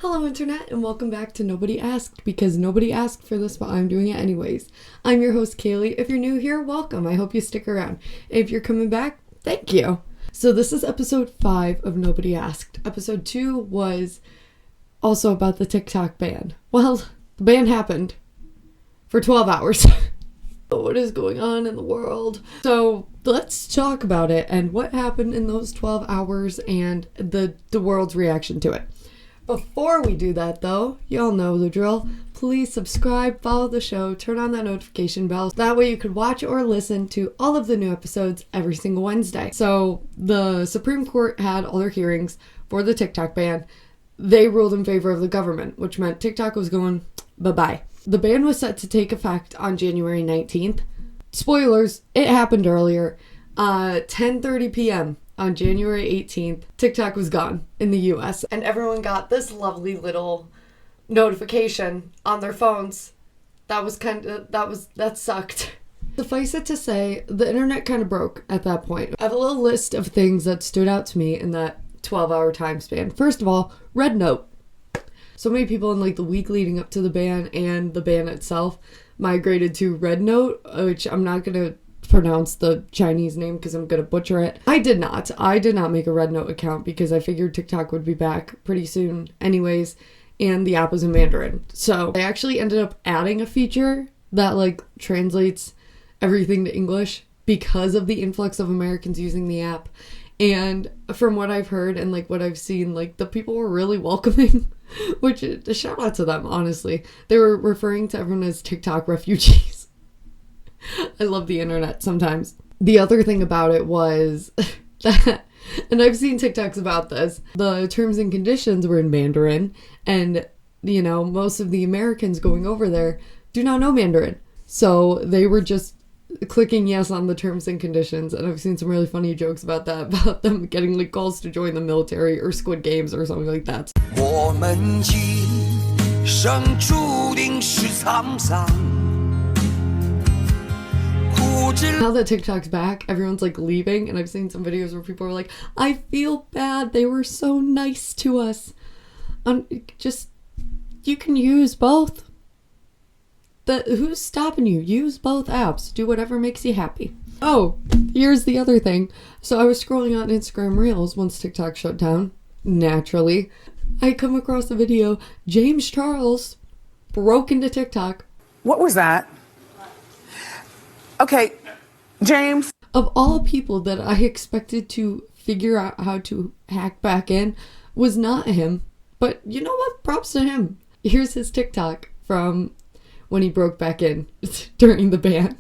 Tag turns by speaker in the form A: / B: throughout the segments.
A: Hello Internet and welcome back to Nobody Asked, because nobody asked for this but I'm doing it anyways. I'm your host Kaylee. If you're new here, welcome. I hope you stick around. If you're coming back, thank you. So this is episode 5 of Nobody Asked. Episode 2 was also about the TikTok ban. Well, the ban happened for 12 hours. What is going on in the world? So let's talk about it and what happened in those 12 hours and the world's reaction to it. Before we do that though, y'all know the drill. Please subscribe, follow the show, turn on that notification bell. That way you could watch or listen to all of the new episodes every single Wednesday. So the Supreme Court had all their hearings for the TikTok ban. They ruled in favor of the government, which meant TikTok was going bye-bye. The ban was set to take effect on January 19th. Spoilers, it happened earlier. 10:30 p.m. on January 18th, TikTok was gone in the US. And everyone got this lovely little notification on their phones. That sucked. Suffice it to say, the internet kind of broke at that point. I have a little list of things that stood out to me in that 12-hour time span. First of all, Red Note. So many people in the week leading up to the ban and the ban itself migrated to Red Note, which I'm not going to pronounce the Chinese name because I'm going to butcher it. I did not make a Red Note account because I figured TikTok would be back pretty soon anyways, and the app was in Mandarin. So I actually ended up adding a feature that translates everything to English because of the influx of Americans using the app. And from what I've heard and what I've seen, the people were really welcoming, which a shout out to them, honestly. They were referring to everyone as TikTok refugees. I love the internet sometimes. The other thing about it was that, and I've seen TikToks about this, the terms and conditions were in Mandarin, and most of the Americans going over there do not know Mandarin. So they were just clicking yes on the terms and conditions, and I've seen some really funny jokes about that, about them getting calls to join the military or Squid Games or something like that. 我们今生注定是沧桑. Now that TikTok's back, everyone's leaving, and I've seen some videos where people are like, I feel bad, they were so nice to us. You can use both. Who's stopping you? Use both apps. Do whatever makes you happy. Oh, here's the other thing. So I was scrolling on Instagram Reels once TikTok shut down. Naturally, I come across a video. James Charles broke into TikTok.
B: What was that? Okay, James.
A: Of all people that I expected to figure out how to hack back in, was not him. But you know what? Props to him. Here's his TikTok from when he broke back in during the ban.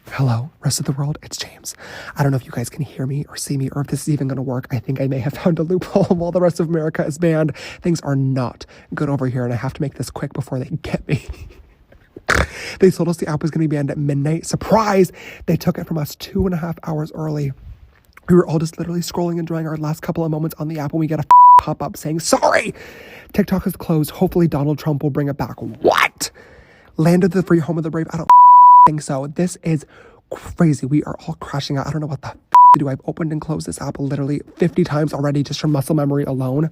C: Hello, rest of the world, it's James. I don't know if you guys can hear me or see me or if this is even going to work. I think I may have found a loophole while the rest of America is banned. Things are not good over here, and I have to make this quick before they get me. They told us the app was going to be banned at midnight. Surprise! They took it from us 2.5 hours early. We were all just literally scrolling, enjoying our last couple of moments on the app when we get a pop-up saying, sorry, TikTok is closed. Hopefully Donald Trump will bring it back. What? Land of the free, home of the brave? I don't think so. This is crazy. We are all crashing out. I don't know what the to do. I've opened and closed this app literally 50 times already just from muscle memory alone.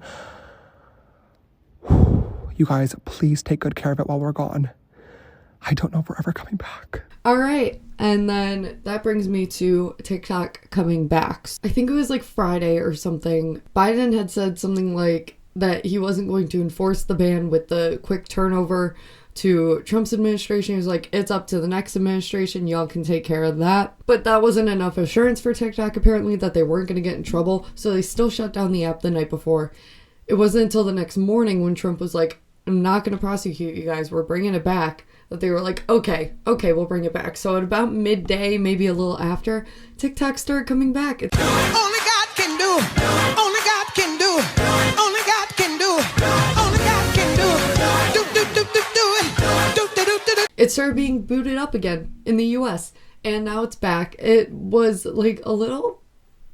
C: You guys, please take good care of it while we're gone. I don't know if we're ever coming back.
A: All right. And then that brings me to TikTok coming back. I think it was Friday or something. Biden had said something that he wasn't going to enforce the ban with the quick turnover to Trump's administration. He was like, it's up to the next administration. Y'all can take care of that. But that wasn't enough assurance for TikTok, apparently, that they weren't going to get in trouble. So they still shut down the app the night before. It wasn't until the next morning when Trump was like, I'm not going to prosecute you guys. We're bringing it back. That they were like, okay, we'll bring it back. So at about midday, maybe a little after, TikTok started coming back.
D: Only God can do. Only God can do. Only God can do. Only God can do. Do.
A: It started being booted up again in the US, and now it's back. It was a little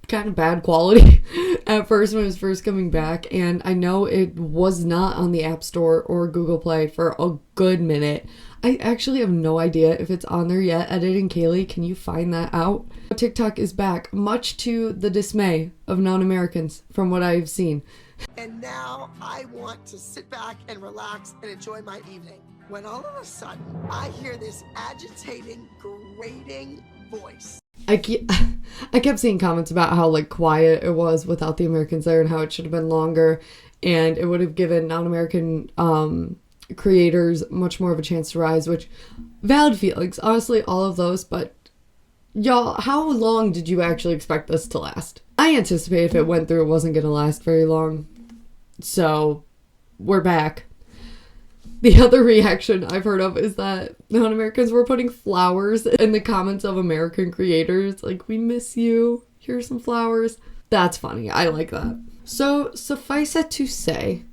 A: kind of bad quality at first when it was first coming back, and I know it was not on the App Store or Google Play for a good minute. I actually have no idea if it's on there yet. Editing Kaylee, can you find that out? TikTok is back, much to the dismay of non-Americans from what I've seen.
E: And now I want to sit back and relax and enjoy my evening. When all of a sudden I hear this agitating, grating voice.
A: I kept seeing comments about how like quiet it was without the Americans there and how it should have been longer, and it would have given non-American creators much more of a chance to rise, which valid feelings, honestly, all of those. But y'all, how long did you actually expect this to last? I anticipated if it went through, it wasn't going to last very long. So we're back. The other reaction I've heard of is that non-Americans were putting flowers in the comments of American creators. Like, we miss you. Here's some flowers. That's funny. I like that. So, suffice it to say,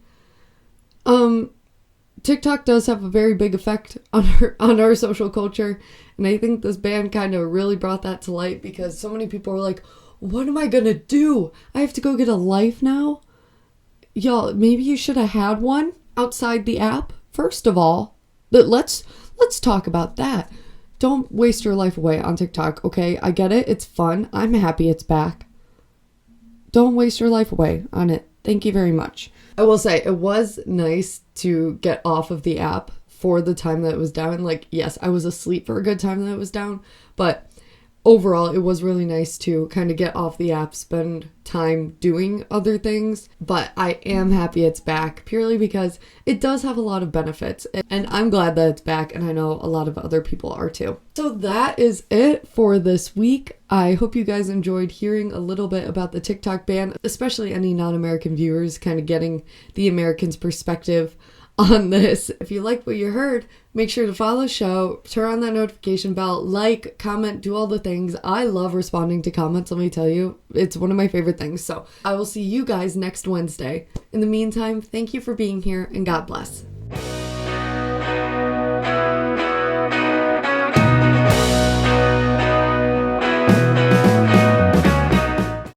A: TikTok does have a very big effect on our social culture. And I think this ban kind of really brought that to light, because so many people are like, what am I going to do? I have to go get a life now? Y'all, maybe you should have had one outside the app. First of all, but let's talk about that. Don't waste your life away on TikTok, okay? I get it. It's fun. I'm happy it's back. Don't waste your life away on it. Thank you very much. I will say, it was nice to get off of the app for the time that it was down. Like, yes, I was asleep for a good time that it was down, but overall, it was really nice to kind of get off the app, spend time doing other things. But I am happy it's back, purely because it does have a lot of benefits. And I'm glad that it's back, and I know a lot of other people are too. So that is it for this week. I hope you guys enjoyed hearing a little bit about the TikTok ban, especially any non-American viewers, kind of getting the Americans' perspective on this. If you like what you heard, make sure to follow the show, turn on that notification bell, like, comment, do all the things. I love responding to comments, let me tell you. It's one of my favorite things. So I will see you guys next Wednesday. In the meantime, thank you for being here, and God bless.